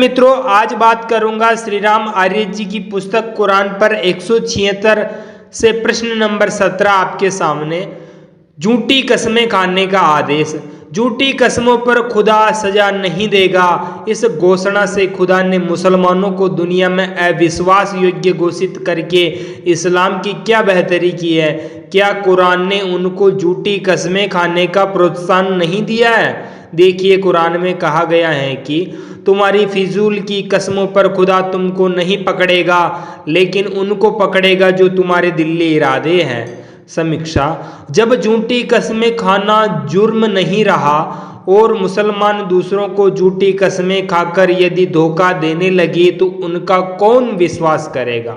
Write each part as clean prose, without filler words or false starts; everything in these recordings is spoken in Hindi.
मित्रों, आज बात करूंगा श्री राम आर्य जी की पुस्तक कुरान पर 176 से प्रश्न नंबर 17 आपके सामने। झूठी कस्में खाने का आदेश। झूठी कस्मों पर खुदा सजा नहीं देगा, इस घोषणा से खुदा ने मुसलमानों को दुनिया में अविश्वास योग्य घोषित करके इस्लाम की क्या बेहतरी की है। क्या कुरान ने उनको झूठी कस्में खाने का प्रोत्साहन नहीं दिया है? देखिए, कुरान में कहा गया है कि तुम्हारी फिजूल की कस्मों पर खुदा तुमको नहीं पकड़ेगा, लेकिन उनको पकड़ेगा जो तुम्हारे दिली इरादे हैं। समीक्षा। जब झूठी कस्में खाना जुर्म नहीं रहा और मुसलमान दूसरों को झूठी कस्में खाकर यदि धोखा देने लगे तो उनका कौन विश्वास करेगा।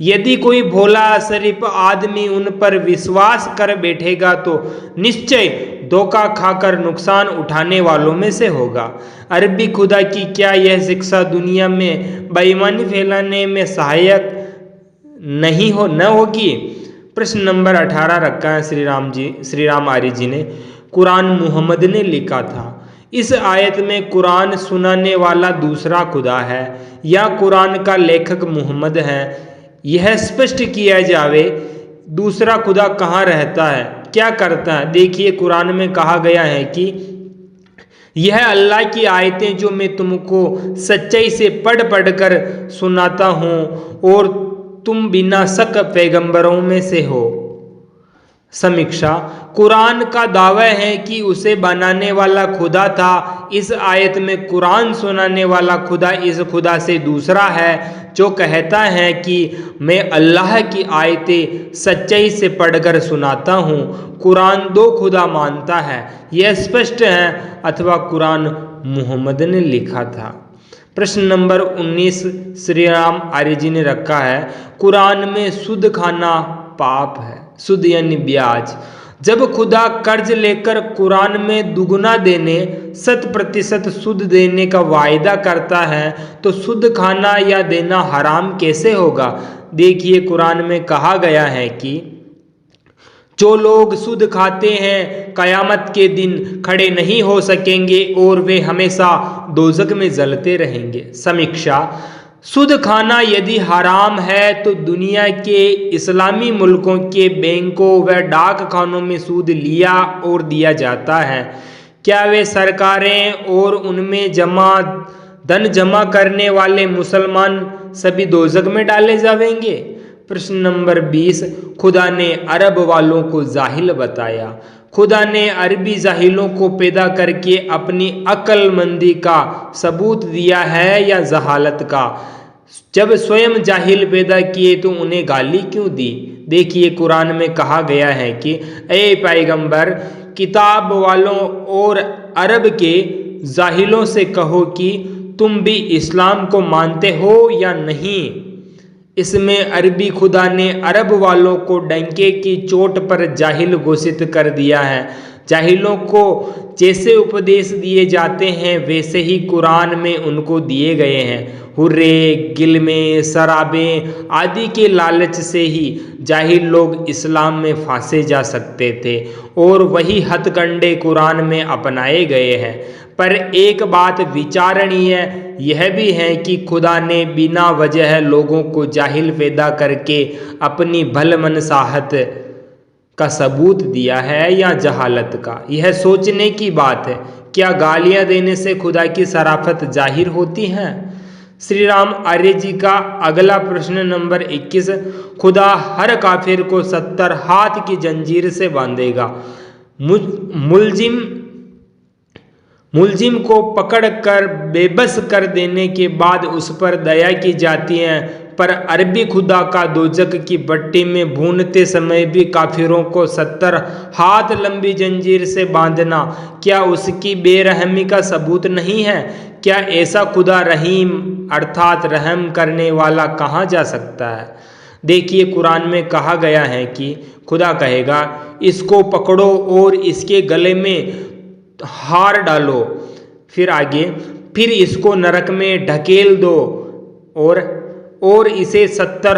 यदि कोई भोला शरीफ आदमी उन पर विश्वास कर बैठेगा तो निश्चय धोखा खाकर नुकसान उठाने वालों में से होगा। अरबी खुदा की क्या यह शिक्षा दुनिया में बेईमानी फैलाने में सहायक न होगी? प्रश्न नंबर 18 रखा है श्री राम आर्य जी ने। कुरान मुहम्मद ने लिखा था। इस आयत में कुरान सुनाने वाला दूसरा खुदा है या कुरान का लेखक मुहम्मद है? यह स्पष्ट किया जावे, दूसरा खुदा कहाँ रहता है, क्या करता है। देखिए, कुरान में कहा गया है कि यह अल्लाह की आयतें जो मैं तुमको सच्चाई से पढ़ पढ़ कर सुनाता हूँ और तुम बिना शक पैगंबरों में से हो। समीक्षा। कुरान का दावा है कि उसे बनाने वाला खुदा था। इस आयत में कुरान सुनाने वाला खुदा इस खुदा से दूसरा है जो कहता है कि मैं अल्लाह की आयतें सच्चाई से पढ़कर सुनाता हूँ। कुरान दो खुदा मानता है, यह स्पष्ट है, अथवा कुरान मुहम्मद ने लिखा था। प्रश्न नंबर 19 श्री राम आर्य जी ने रखा है। कुरान में सुद खाना पाप है। सुद यानी ब्याज। जब खुदा कर्ज लेकर कुरान में दुगुना देने 100% सुद देने का वायदा करता है तो सुद खाना या देना हराम कैसे होगा? देखिए, कुरान में कहा गया है कि जो लोग सुद खाते हैं कयामत के दिन खड़े नहीं हो सकेंगे और वे हमेशा दोजख में जलते रहेंगे। समीक्षा। सुद खाना यदि हराम है तो दुनिया के इस्लामी मुल्कों के बैंकों व डाक खानों में सूद लिया और दिया जाता है। क्या वे सरकारें और उनमें धन जमा करने वाले मुसलमान सभी दोजख में डाले जाएंगे? प्रश्न नंबर 20 खुदा ने अरब वालों को जाहिल बताया। खुदा ने अरबी जाहिलों को पैदा करके अपनी अक्लमंदी का सबूत दिया है या जहालत का? जब स्वयं जाहिल पैदा किए तो उन्हें गाली क्यों दी? देखिए, कुरान में कहा गया है कि ए पैगंबर, किताब वालों और अरब के जाहिलों से कहो कि तुम भी इस्लाम को मानते हो या नहीं। इसमें अरबी खुदा ने अरब वालों को डंके की चोट पर जाहिल घोषित कर दिया है। जाहिलों को जैसे उपदेश दिए जाते हैं वैसे ही कुरान में उनको दिए गए हैं। हुर्रे, गिलमें, शराबें आदि के लालच से ही जाहिल लोग इस्लाम में फांसे जा सकते थे और वही हथकंडे कुरान में अपनाए गए हैं। पर एक बात विचारणीय यह भी है कि खुदा ने बिना वजह लोगों को जाहिल पैदा करके अपनी भलमनसाहत का सबूत दिया है या जहालत का? यह सोचने की बात है। क्या गालियां देने से खुदा की शराफत जाहिर होती है? श्री राम आर्य जी का अगला प्रश्न नंबर 21 खुदा हर काफिर को 70 हाथ की जंजीर से बांधेगा। मुलजिम को पकड़कर बेबस कर देने के बाद उस पर दया की जाती है, पर अरबी खुदा का दोजख की भट्टी में भूनते समय भी काफिरों को 70 हाथ लंबी जंजीर से बांधना क्या उसकी बेरहमी का सबूत नहीं है? क्या ऐसा खुदा रहीम अर्थात रहम करने वाला कहा जा सकता है? देखिए, कुरान में कहा गया है कि खुदा कहेगा, इसको पकड़ो और इसके गले में हार डालो, फिर आगे, फिर इसको नरक में ढकेल दो और इसे 70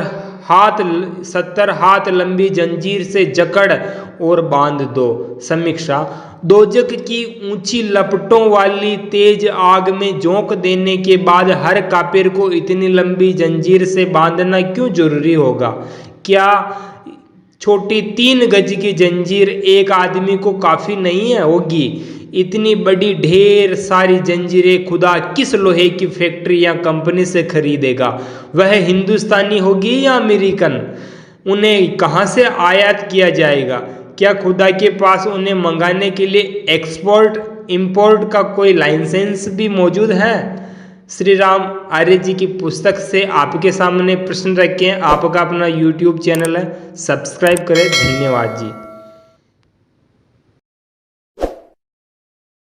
70 हाथ लंबी जंजीर से जकड़ और बांध दो। समीक्षा, दोजक की ऊंची लपटों वाली तेज आग में झोंक देने के बाद हर काफिर को इतनी लंबी जंजीर से बांधना क्यों जरूरी होगा? क्या छोटी 3 गज की जंजीर एक आदमी को काफी नहीं है होगी? इतनी बड़ी ढेर सारी जंजीरें खुदा किस लोहे की फैक्ट्री या कंपनी से खरीदेगा? वह हिंदुस्तानी होगी या अमेरिकन? उन्हें कहाँ से आयात किया जाएगा? क्या खुदा के पास उन्हें मंगाने के लिए एक्सपोर्ट इंपोर्ट का कोई लाइसेंस भी मौजूद है? श्री राम आर्य जी की पुस्तक से आपके सामने प्रश्न रखे हैं। आपका अपना YouTube चैनल है, सब्सक्राइब करें। धन्यवाद जी।